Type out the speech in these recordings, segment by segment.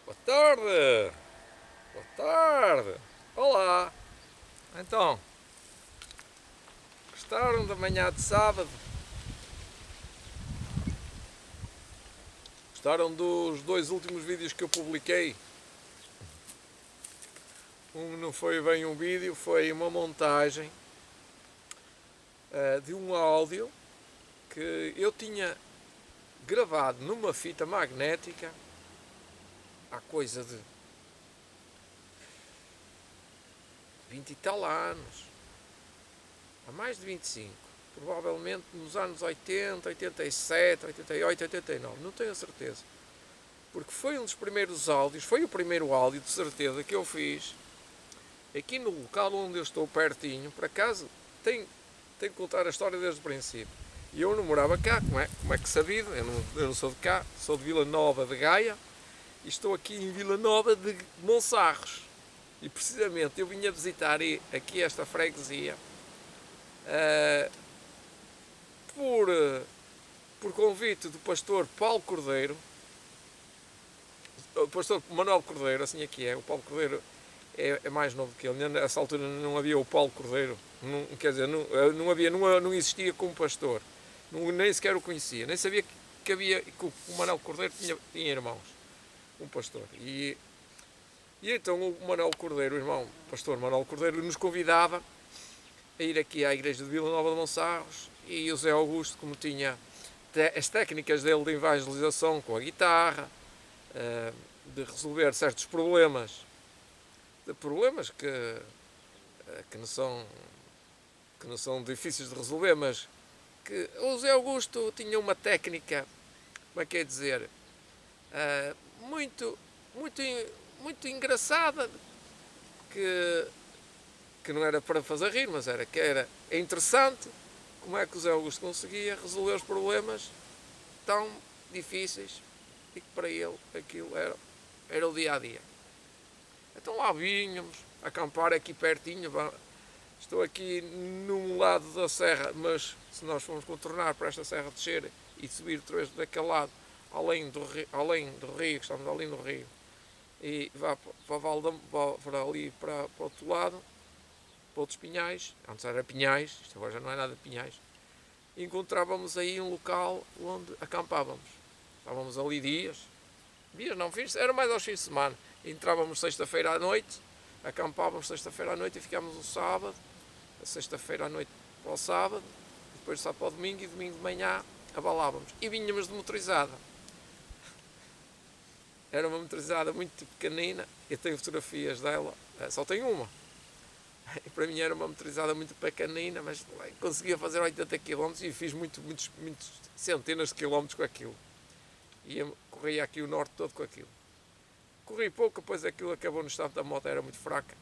Boa tarde! Boa tarde! Olá! Então, gostaram da manhã de sábado? Gostaram dos dois últimos vídeos que eu publiquei? Um não foi bem um vídeo, foi uma montagem de um áudio que eu tinha gravado numa fita magnética há coisa de 20 e tal anos. Há mais de 25. Provavelmente nos anos 80, 87, 88, 89. Não tenho a certeza. Porque foi um dos primeiros áudios, foi o primeiro áudio de certeza que eu fiz aqui no local onde eu estou pertinho. Por acaso, tenho que contar a história desde o princípio. E eu não morava cá, como é que sabido, eu não sou de cá, sou de Vila Nova de Gaia e estou aqui em Vila Nova de Monsarros. E precisamente eu vim a visitar aqui esta freguesia uh, por, por convite do pastor Paulo Cordeiro, o pastor Manuel Cordeiro, assim aqui é, o Paulo Cordeiro é mais novo que ele. Nessa altura não havia o Paulo Cordeiro, não, quer dizer, não havia, não existia como pastor, nem sequer o conhecia, nem sabia que o Manuel Cordeiro tinha irmãos, um pastor. E então o Manuel Cordeiro, o irmão, o pastor Manuel Cordeiro, nos convidava a ir aqui à igreja de Vila Nova de Monsarros, e o Zé Augusto, como tinha as técnicas dele de evangelização com a guitarra, de resolver certos problemas, que não são difíceis de resolver, mas que o Zé Augusto tinha uma técnica, como é que é dizer, muito, muito, muito engraçada, que, que não era para fazer rir, mas era interessante como é que o Zé Augusto conseguia resolver os problemas tão difíceis e que para ele aquilo era o dia a dia. Então lá vínhamos acampar aqui pertinho. Estou aqui num lado da serra, mas se nós formos contornar para esta serra descer e subir outra vez daquele lado, além do rio, que estamos além do rio, e vá para ali para o outro lado, para outros pinhais, antes era pinhais, isto agora já não é nada de pinhais, e encontrávamos aí um local onde acampávamos. Estávamos ali dias não, era mais aos fins de semana. Entrávamos sexta-feira à noite, acampávamos sexta-feira à noite e ficámos o sábado, a sexta-feira à noite para o sábado, depois só para o domingo, e domingo de manhã abalávamos. E vinhamos de motorizada. Era uma motorizada muito pequenina, eu tenho fotografias dela, só tenho uma. E para mim era uma motorizada muito pequenina, mas conseguia fazer 80 km e fiz muitos centenas de quilómetros com aquilo. E corria aqui o norte todo com aquilo. Corri pouco, depois aquilo acabou no instante, a moto era muito fraca.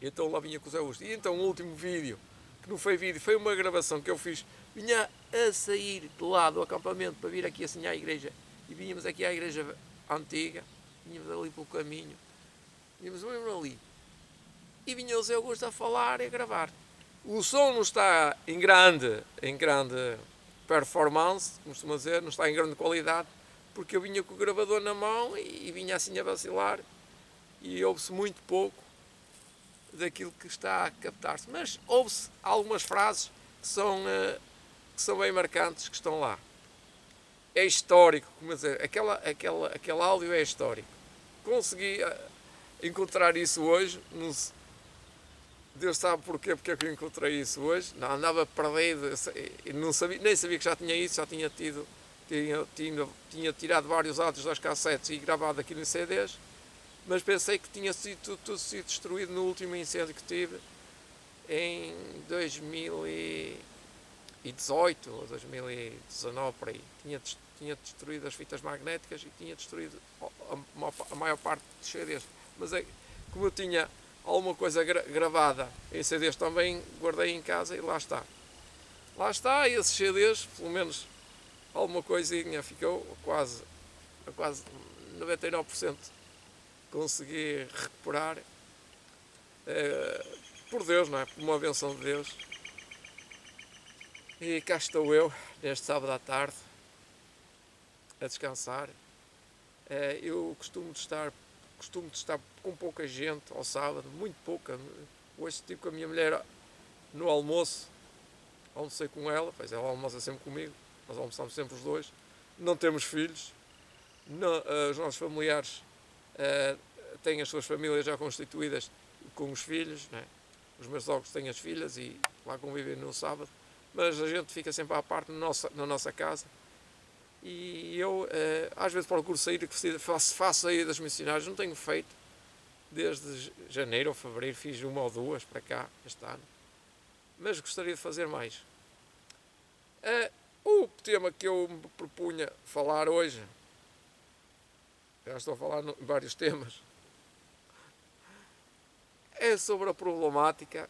E então lá vinha com o Zé Augusto. E então o último vídeo, que não foi vídeo, foi uma gravação que eu fiz. Vinha a sair de lá do acampamento para vir aqui assim à igreja. E vinhamos aqui à igreja antiga, vinhamos ali pelo caminho, vinhamos mesmo ali. E vinha o Zé Augusto a falar e a gravar. O som não está em grande performance, como costuma dizer, não está em grande qualidade, porque eu vinha com o gravador na mão e vinha assim a vacilar e ouve-se muito pouco daquilo que está a captar-se. Mas ouve-se algumas frases que são bem marcantes, que estão lá. É histórico, como dizer, aquele áudio é histórico. Consegui encontrar isso hoje, Deus sabe porquê, porque é que eu encontrei isso hoje. Não, andava perdido, não sabia, nem sabia que já tinha isso, já tinha tirado vários áudios das cassetes e gravado aqui nos CDs, mas pensei que tinha sido tudo sido destruído no último incêndio que tive em 2018 ou 2019, por aí. Tinha destruído as fitas magnéticas e tinha destruído a maior parte dos CDs. Mas como eu tinha alguma coisa gravada em CDs também, guardei em casa e lá está. Lá está, e esses CDs, pelo menos alguma coisinha ficou, a quase 99% consegui recuperar, por Deus, não é? Por uma benção de Deus. E cá estou eu, neste sábado à tarde, a descansar. Eu costumo de estar com pouca gente ao sábado, muito pouca. Hoje estive com a minha mulher no almoço, almocei com ela, pois ela almoça sempre comigo, nós almoçamos sempre os dois. Não temos filhos, não, os nossos familiares têm as suas famílias já constituídas com os filhos, né? Os meus sogros têm as filhas e lá convivem no sábado, mas a gente fica sempre à parte na nossa casa. E eu às vezes procuro sair, faço saídas missionárias, não tenho feito desde janeiro ou fevereiro, fiz uma ou duas para cá este ano, mas gostaria de fazer mais. O tema que eu me propunha falar hoje, já estou a falar em vários temas, é sobre a problemática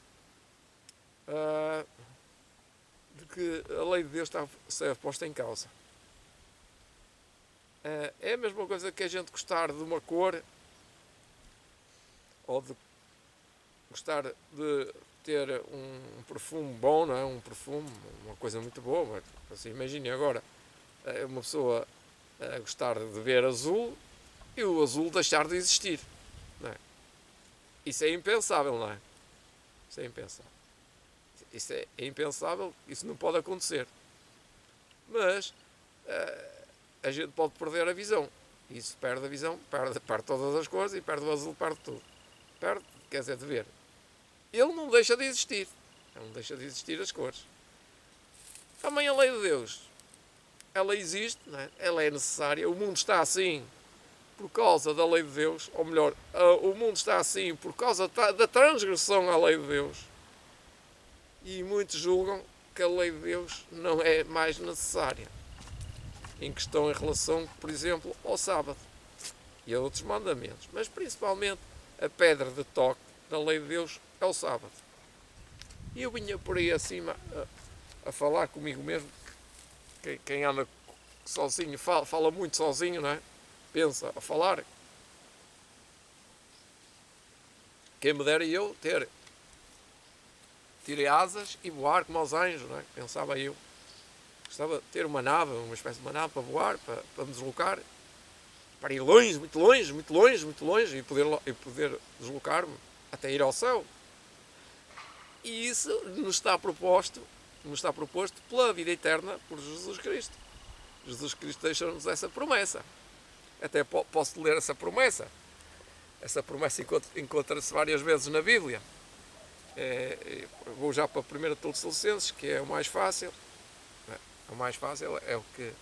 de que a lei de Deus está a ser posta em causa. É a mesma coisa que a gente gostar de uma cor ou de gostar de ter um perfume bom, não é? Um perfume, uma coisa muito boa. Mas, assim, imagine agora uma pessoa gostar de ver azul e o azul deixar de existir, não é? Isso é impensável, não é? Isso é impensável. Isso é impensável, isso não pode acontecer. Mas a gente pode perder a visão. E isso perde a visão, perde todas as cores e perde o azul, perde tudo. Perde, quer dizer, de ver. Ele não deixa de existir. Ele não deixa de existir as cores. Também a lei de Deus. Ela existe, não é? Ela é necessária. O mundo está assim por causa da lei de Deus. Ou melhor, o mundo está assim por causa da transgressão à lei de Deus. E muitos julgam que a lei de Deus não é mais necessária. Em questão em relação, por exemplo, ao sábado e a outros mandamentos. Mas principalmente a pedra de toque da lei de Deus é o sábado. E eu vinha por aí acima a falar comigo mesmo. Quem anda sozinho fala muito sozinho, não é? Pensa a falar. Quem me dera eu ter asas e voar como aos anjos, não é? Pensava eu. Gostava de ter uma nave, uma espécie de uma nave para voar, para me deslocar, para ir longe, muito longe, muito longe, muito longe, e poder deslocar-me até ir ao céu. E isso nos está proposto pela vida eterna por Jesus Cristo. Jesus Cristo deixou-nos essa promessa. Até posso ler essa promessa. Essa promessa encontra-se várias vezes na Bíblia. Vou já para a 1 Tessalonicenses, que é o mais fácil. O mais fácil é o que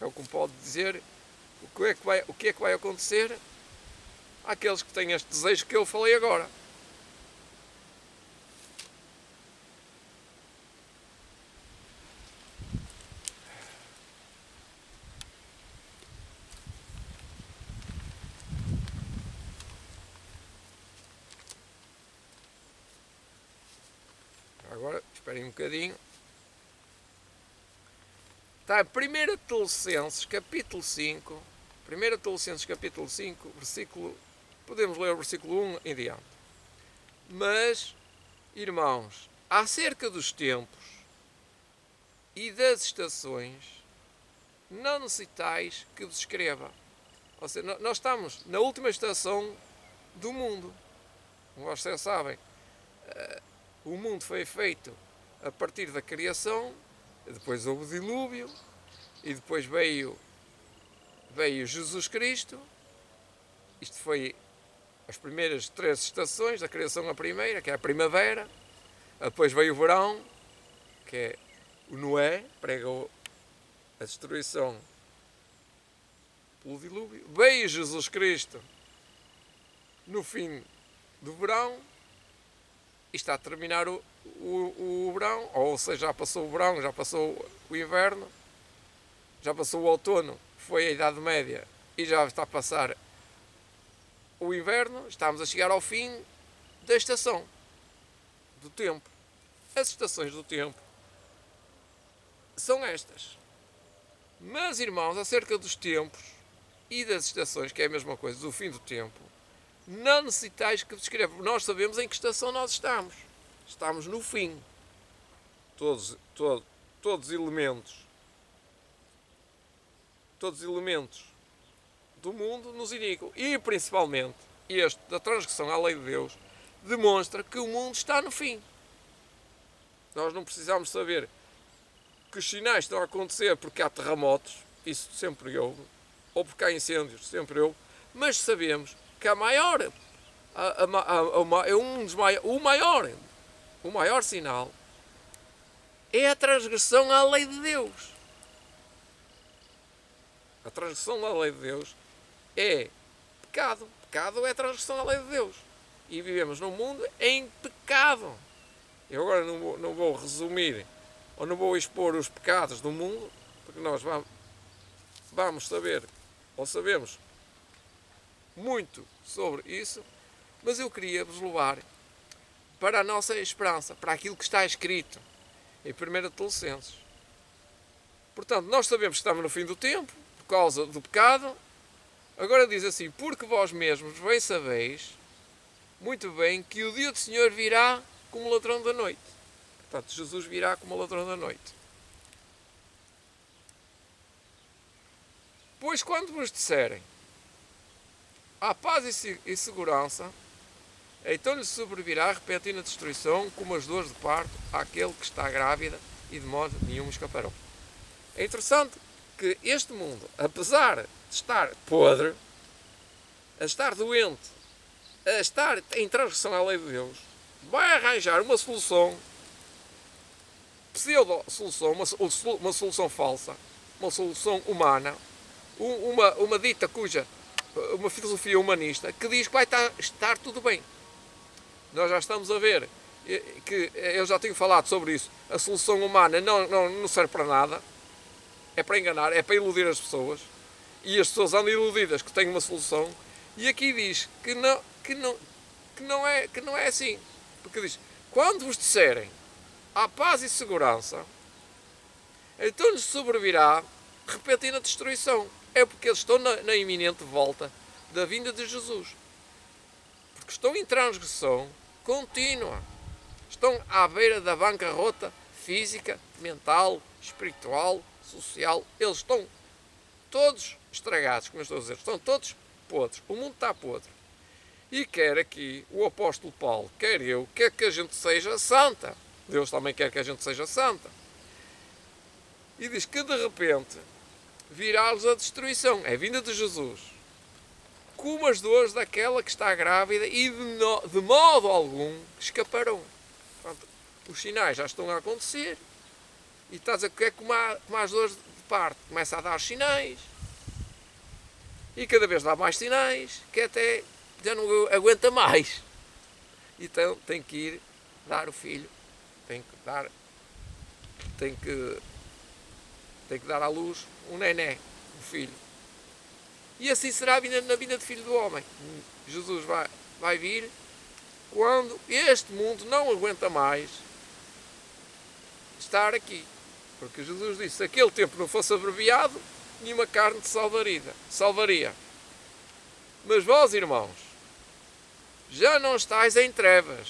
me pode dizer o que é que vai acontecer àqueles que têm este desejo que eu falei agora. Agora, esperem um bocadinho. Está 1 Tessalonicenses, capítulo 5. 1 Tessalonicenses, capítulo 5, versículo... Podemos ler o versículo 1 em diante. Mas, irmãos, acerca dos tempos e das estações, não necessitais que vos escreva. Ou seja, nós estamos na última estação do mundo. Como vocês sabem, o mundo foi feito a partir da criação, depois houve o dilúvio, e depois veio Jesus Cristo. Isto foi as primeiras 3 estações da criação, a primeira, que é a primavera. Depois veio o verão, que é o Noé, pregou a destruição pelo dilúvio. Veio Jesus Cristo no fim do verão e está a terminar o verão, ou seja, já passou o verão, já passou o inverno, já passou o outono, foi a Idade Média e já está a passar o inverno. Estamos a chegar ao fim da estação do tempo. As estações do tempo são estas. Mas, irmãos, acerca dos tempos e das estações, que é a mesma coisa, do fim do tempo, não necessitais que descreva. Nós sabemos em que estação nós estamos. Estamos no fim. Todos os elementos todos os elementos do mundo nos indicam. E principalmente este da transgressão à lei de Deus demonstra que o mundo está no fim. Nós não precisamos saber que os sinais estão a acontecer porque há terremotos, isso sempre houve, ou porque há incêndios, sempre houve, mas sabemos que a maior, o maior sinal é a transgressão à lei de Deus. A transgressão à lei de Deus é pecado. Pecado é a transgressão à lei de Deus. E vivemos num mundo em pecado. Eu agora não vou resumir, ou não vou expor os pecados do mundo, porque nós vamos saber, ou sabemos muito sobre isso, mas eu queria vos levar para a nossa esperança, para aquilo que está escrito em 1 Tessalonicenses. Portanto, nós sabemos que estamos no fim do tempo, por causa do pecado. Agora diz assim, porque vós mesmos bem sabeis, muito bem, que o dia do Senhor virá como ladrão da noite. Portanto, Jesus virá como ladrão da noite. Pois quando vos disserem, há paz e segurança, então lhe sobrevirá a repentina destruição, como as dores de parto àquele que está grávida, e de modo nenhum escaparão. É interessante que este mundo, apesar de estar podre, a estar doente, a estar em transgressão à lei de Deus, vai arranjar uma solução, pseudo-solução, uma solução falsa, uma solução humana, uma dita uma filosofia humanista, que diz que vai estar tudo bem. Nós já estamos a ver, que eu já tenho falado sobre isso, a solução humana não serve para nada, é para enganar, é para iludir as pessoas, e as pessoas andam iludidas que têm uma solução, e aqui diz que não é assim, porque diz, quando vos disserem há paz e segurança, então lhes sobrevirá repentina destruição. É porque eles estão na iminente volta da vinda de Jesus, porque estão em transgressão contínua, estão à beira da bancarrota física, mental, espiritual, social. Eles estão todos estragados, como eu estou a dizer, estão todos podres, o mundo está podre. E quer aqui o apóstolo Paulo, quer eu, quer que a gente seja santa. Deus também quer que a gente seja santa. E diz que de repente virá-los a destruição, é a vinda de Jesus, como as dores daquela que está grávida, e de modo algum escaparão. Portanto, os sinais já estão a acontecer, e estás a ver que é como as dores de parto, começa a dar sinais, e cada vez dá mais sinais, que até já não aguenta mais. Então tem que ir dar o filho, tem que dar à luz um nené, um filho. E assim será na vinda do Filho do Homem. Jesus vai vir quando este mundo não aguenta mais estar aqui. Porque Jesus disse, se aquele tempo não fosse abreviado, nenhuma carne te salvaria. Mas vós, irmãos, já não estáis em trevas,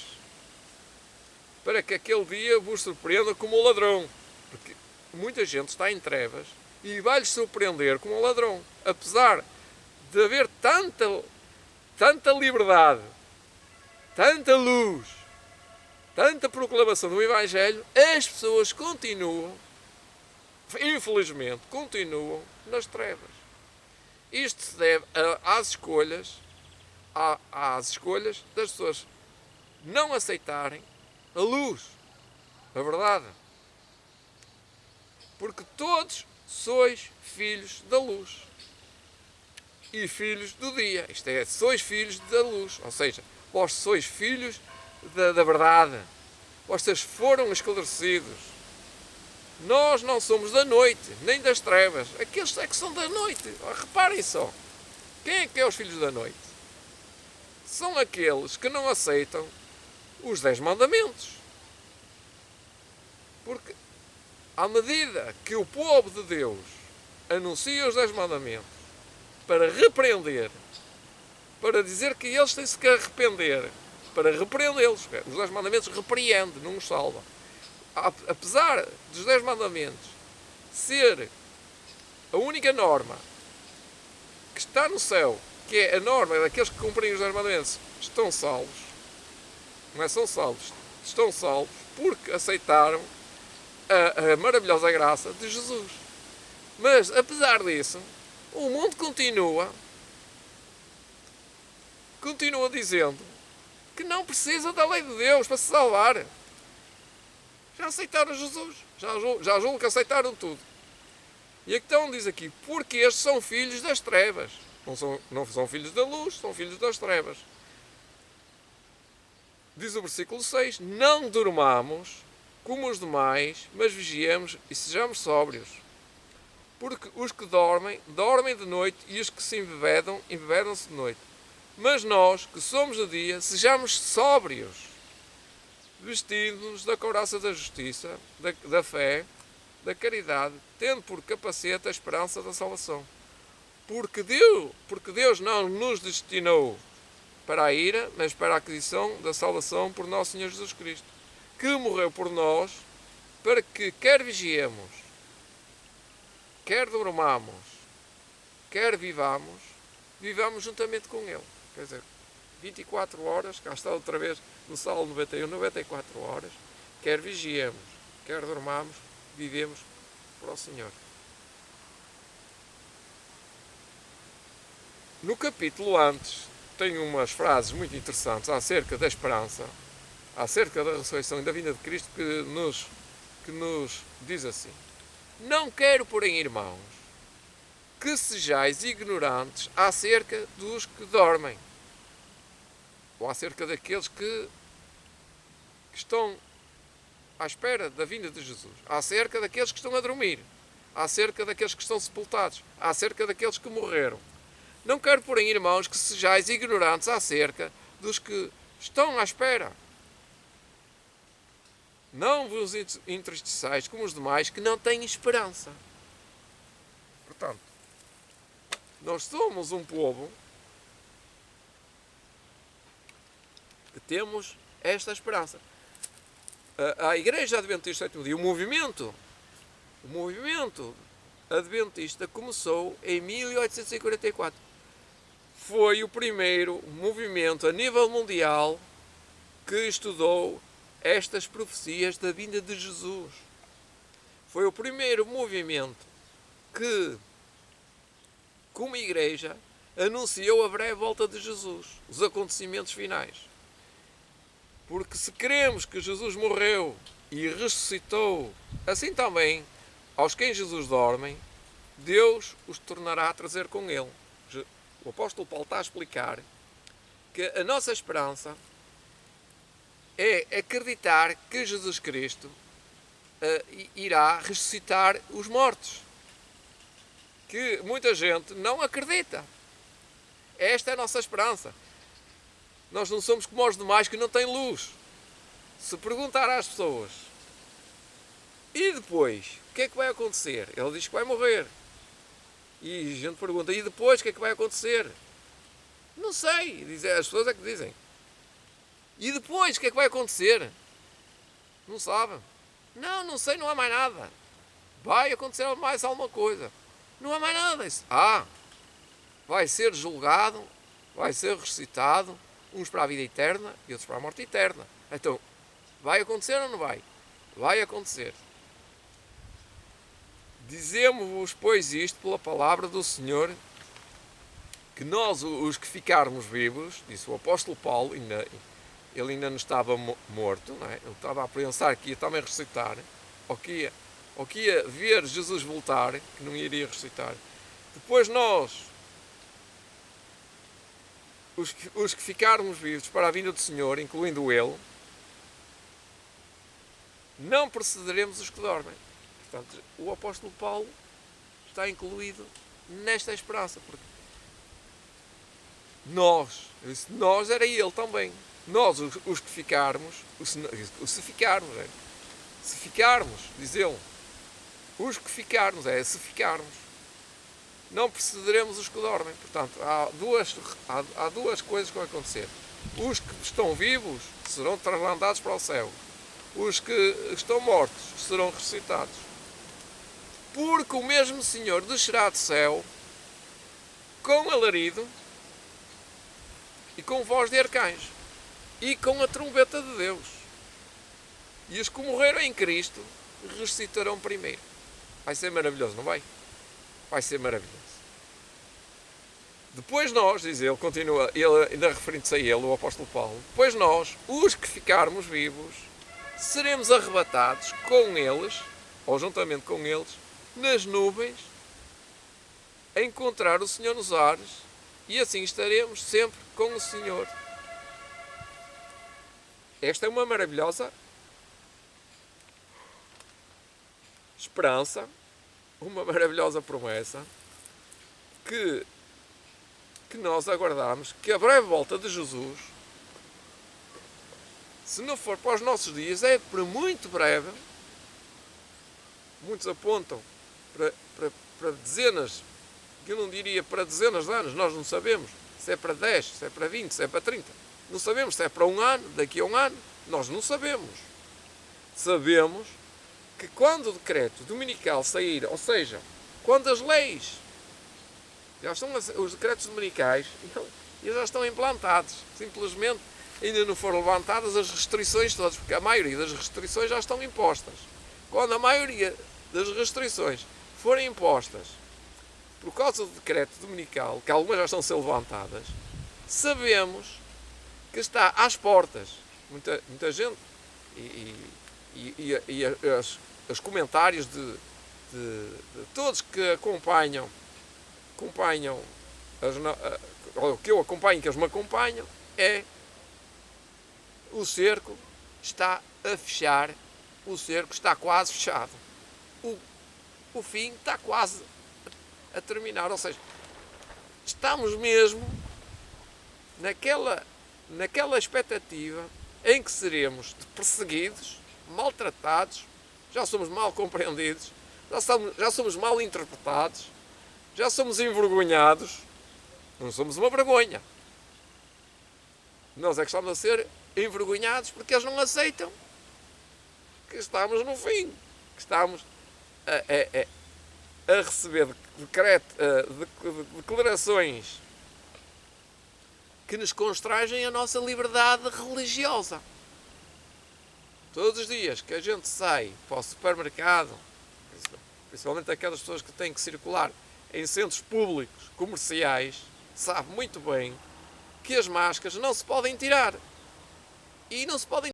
para que aquele dia vos surpreenda como um ladrão. Porque muita gente está em trevas e vai-lhes surpreender como um ladrão. Apesar de haver tanta liberdade, tanta luz, tanta proclamação do Evangelho, as pessoas continuam, infelizmente, nas trevas. Isto se deve às escolhas das pessoas não aceitarem a luz, a verdade. Porque todos sois filhos da luz e filhos do dia. Isto é, sois filhos da luz, ou seja, vós sois filhos da verdade. Vocês foram esclarecidos. Nós não somos da noite, nem das trevas. Aqueles é que são da noite. Reparem só. Quem é os filhos da noite? São aqueles que não aceitam os 10 mandamentos. Porque à medida que o povo de Deus anuncia os 10 mandamentos para repreender, para dizer que eles têm-se que arrepender, para repreendê-los, os 10 mandamentos repreende, não os salva. Apesar dos 10 mandamentos ser A única norma que está no céu, que é a norma daqueles que cumprem os 10 mandamentos, estão salvos. Não é são salvos, estão salvos porque aceitaram a maravilhosa graça de Jesus. Mas, apesar disso, o mundo continua dizendo que não precisa da lei de Deus para se salvar. Já aceitaram Jesus, já julgo que aceitaram tudo. E então diz aqui, porque estes são filhos das trevas. Não são filhos da luz, são filhos das trevas. Diz o versículo 6, não dormamos como os demais, mas vigiemos e sejamos sóbrios. Porque os que dormem, dormem de noite, e os que se embebedam, embebedam-se de noite. Mas nós, que somos de dia, sejamos sóbrios, vestindo-nos da couraça da justiça, da fé, da caridade, tendo por capacete a esperança da salvação. Porque Deus não nos destinou para a ira, mas para a aquisição da salvação por nosso Senhor Jesus Cristo, que morreu por nós, para que quer vigiemos, quer dormamos, quer vivamos juntamente com Ele. Quer dizer, 24 horas, cá está outra vez no Salmo 91, 94 horas, quer vigiemos, quer dormamos, vivemos para o Senhor. No capítulo antes, tem umas frases muito interessantes acerca da esperança, acerca da ressurreição e da vinda de Cristo, que nos diz assim: não quero, porém, irmãos, que sejais ignorantes acerca dos que dormem, ou acerca daqueles que estão à espera da vinda de Jesus, acerca daqueles que estão a dormir, acerca daqueles que estão sepultados, acerca daqueles que morreram. Não quero, porém, irmãos, que sejais ignorantes acerca dos que estão à espera. Não vos entristeçais como os demais que não têm esperança. Portanto, nós somos um povo que temos esta esperança. A Igreja Adventista do Sétimo Dia, o movimento adventista começou em 1844. Foi o primeiro movimento a nível mundial que estudou estas profecias da vinda de Jesus. Foi o primeiro movimento que, como igreja, anunciou a breve volta de Jesus, os acontecimentos finais. Porque se queremos que Jesus morreu e ressuscitou, assim também, aos quem Jesus dormem, Deus os tornará a trazer com Ele. O apóstolo Paulo está a explicar que a nossa esperança é acreditar que Jesus Cristo irá ressuscitar os mortos. Que muita gente não acredita. Esta é a nossa esperança. Nós não somos como os demais que não têm luz. Se perguntar às pessoas, e depois, o que é que vai acontecer? Ele diz que vai morrer. E a gente pergunta, e depois o que é que vai acontecer? Não sei, as pessoas é que dizem. E depois o que é que vai acontecer? Não sabem. Não sei, não há mais nada. Vai acontecer mais alguma coisa. Não há mais nada. Vai ser julgado, vai ser ressuscitado, uns para a vida eterna e outros para a morte eterna. Então, vai acontecer ou não vai? Vai acontecer. Dizemos-vos, pois, isto pela palavra do Senhor, que nós, os que ficarmos vivos, disse o apóstolo Paulo, ele ainda não estava morto, não é? Ele estava a pensar que ia também ressuscitar, ou que ia ver Jesus voltar, que não iria ressuscitar. Depois nós, os que ficarmos vivos para a vinda do Senhor, incluindo Ele, não precederemos os que dormem. Portanto, o apóstolo Paulo está incluído nesta esperança, porque nós era ele também. Nós, os que ficarmos, se ficarmos, diz ele, os que ficarmos, se ficarmos, não precederemos os que dormem. Portanto, há duas coisas que vão acontecer. Os que estão vivos serão trasladados para o céu. Os que estão mortos serão ressuscitados. porque o mesmo Senhor descerá do céu com alarido e com voz de arcanjo e com a trombeta de Deus. E os que morreram em Cristo ressuscitarão primeiro. Vai ser maravilhoso, não vai? Vai ser maravilhoso. Depois nós, diz ele, continua, ele, ainda referindo-se a ele, o apóstolo Paulo, depois nós, os que ficarmos vivos, seremos arrebatados com eles, ou juntamente com eles, nas nuvens, a encontrar o Senhor nos ares, e assim estaremos sempre com o Senhor. Esta é uma maravilhosa esperança, uma maravilhosa promessa, que nós aguardamos, que a breve volta de Jesus, se não for para os nossos dias, é para muito breve. Muitos apontam para dezenas, que eu não diria para dezenas de anos, nós não sabemos se é para 10, se é para 20, se é para 30. Não sabemos se é para um ano, daqui a um ano, nós não sabemos. Sabemos que quando o decreto dominical sair, ou seja, quando as leis, já estão, os decretos dominicais já estão implantados, simplesmente ainda não foram levantadas as restrições todas, porque a maioria das restrições já estão impostas. Quando a maioria das restrições forem impostas por causa do decreto dominical, que algumas já estão a ser levantadas, sabemos que está às portas. Muita gente e os comentários de todos que acompanham ou que eu acompanho, que eles me acompanham, é o cerco está a fechar, o cerco está quase fechado, o fim está quase a terminar, ou seja, estamos mesmo naquela expectativa em que seremos perseguidos, maltratados, já somos mal compreendidos, já somos mal interpretados, já somos envergonhados. Não somos uma vergonha. Nós é que estamos a ser envergonhados porque eles não aceitam que estamos no fim, que estamos a receber declarações que nos constrangem a nossa liberdade religiosa. Todos os dias que a gente sai para o supermercado, principalmente aquelas pessoas que têm que circular em centros públicos, comerciais, sabe muito bem que as máscaras não se podem tirar. E não se podem